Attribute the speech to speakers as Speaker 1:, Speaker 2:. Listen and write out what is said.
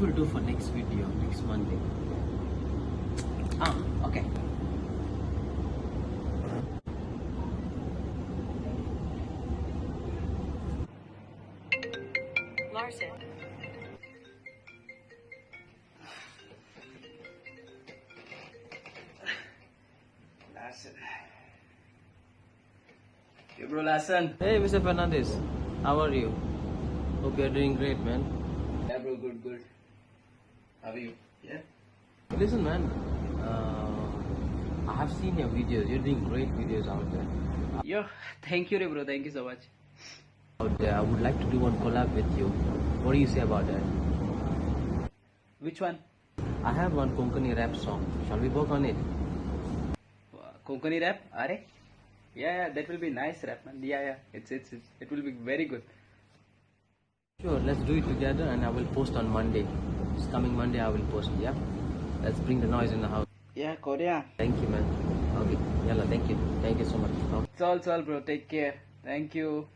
Speaker 1: we'll do for next video, next Monday. Okay.
Speaker 2: Larson.
Speaker 3: Larson. Hey bro, Larson.
Speaker 1: Hey Mr. Fernandes, how are you? Hope you're doing great, man.
Speaker 3: Yeah bro, good. How are you? Yeah?
Speaker 1: Listen, man, I have seen your videos. You're doing great videos out there.
Speaker 3: Yo, thank you bro, thank you so much.
Speaker 1: Out there, I would like to do one collab with you. What do you say about that?
Speaker 3: Which one?
Speaker 1: I have one Konkani rap song. Shall we work on it?
Speaker 3: Konkani rap? Are? Yeah, that will be nice rap, man. Yeah, it will be very good.
Speaker 1: Sure, let's do it together and I will post on Monday. This coming Monday I will post, yeah? Let's bring the noise in the house.
Speaker 3: Yeah, Korea.
Speaker 1: Thank you, man. Okay, yalla, thank you. Thank you so much. Okay.
Speaker 3: It's all, bro. Take care. Thank you.